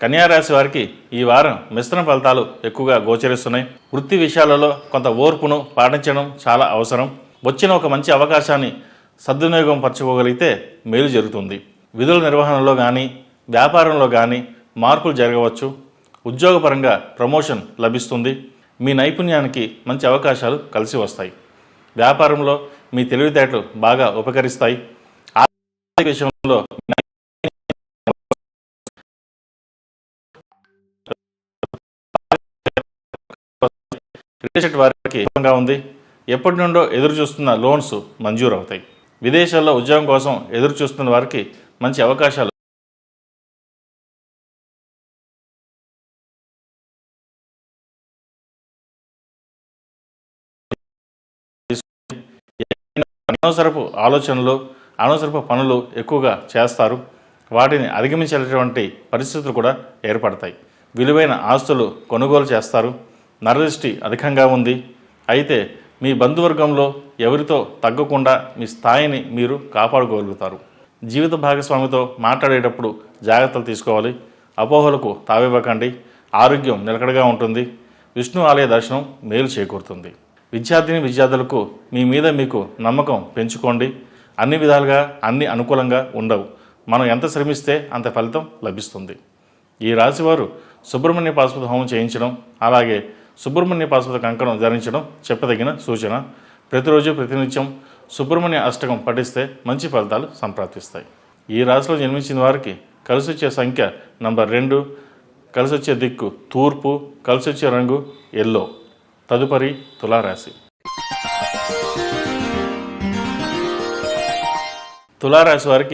కన్యా రాశి వారికి ఈ వారం మిశ్రమ ఫలితాలు ఎక్కువగా గోచరిస్తున్నాయి. వృత్తి విషయాలలో కొంత ఓర్పును పాటించడం చాలా అవసరం. వచ్చిన ఒక మంచి అవకాశాన్ని సద్వినియోగం పరచుకోగలిగితే మేలు జరుగుతుంది. విధుల నిర్వహణలో కానీ వ్యాపారంలో కానీ మార్పులు జరగవచ్చు. ఉద్యోగపరంగా ప్రమోషన్ లభిస్తుంది. మీ నైపుణ్యానికి మంచి అవకాశాలు కలిసి వస్తాయి. వ్యాపారంలో మీ తెలివితేటలు బాగా ఉపకరిస్తాయి. ఆర్థిక విషయంలో రియల్ ఎస్టేట్ వారికి ఉంది. ఎప్పటి నుండో ఎదురు చూస్తున్న లోన్స్ మంజూరు అవుతాయి. విదేశాల్లో ఉద్యోగం కోసం ఎదురు చూస్తున్న వారికి మంచి అవకాశాలు అనవసరపు ఆలోచనలు అనవసరపు పనులు ఎక్కువగా చేస్తారు. వాటిని అధిగమించేటటువంటి పరిస్థితులు కూడా ఏర్పడతాయి. విలువైన ఆస్తులు కొనుగోలు చేస్తారు. నరదృష్టి అధికంగా ఉంది. అయితే మీ బంధువర్గంలో ఎవరితో తగ్గకుండా మీ స్థాయిని మీరు కాపాడుకోగలుగుతారు. జీవిత భాగస్వామితో మాట్లాడేటప్పుడు జాగ్రత్తలు తీసుకోవాలి. అపోహలకు తావివ్వకండి. ఆరోగ్యం నిలకడగా ఉంటుంది. విష్ణు ఆలయ దర్శనం మేలు చేకూరుతుంది. విద్యార్థులకు మీ మీద మీకు నమ్మకం పెంచుకోండి. అన్ని విధాలుగా అన్ని అనుకూలంగా ఉండవు. మనం ఎంత శ్రమిస్తే అంత ఫలితం లభిస్తుంది. ఈ రాశివారు సుబ్రహ్మణ్య పాశుపత హోమం చేయించడం, అలాగే సుబ్రహ్మణ్య పాశుపత కంకణం ధరించడం చెప్పదగిన సూచన. ప్రతిరోజు ప్రతినిత్యం సుబ్రహ్మణ్య అష్టకం పఠిస్తే మంచి ఫలితాలు సంప్రాప్తిస్తాయి. ఈ రాశిలో జన్మించిన వారికి కలిసి వచ్చే సంఖ్య నంబర్ 2, కలిసి వచ్చే దిక్కు తూర్పు, కలిసి వచ్చే రంగు ఎల్లో. తదుపరి తులారాశి. తులారాశి వారికి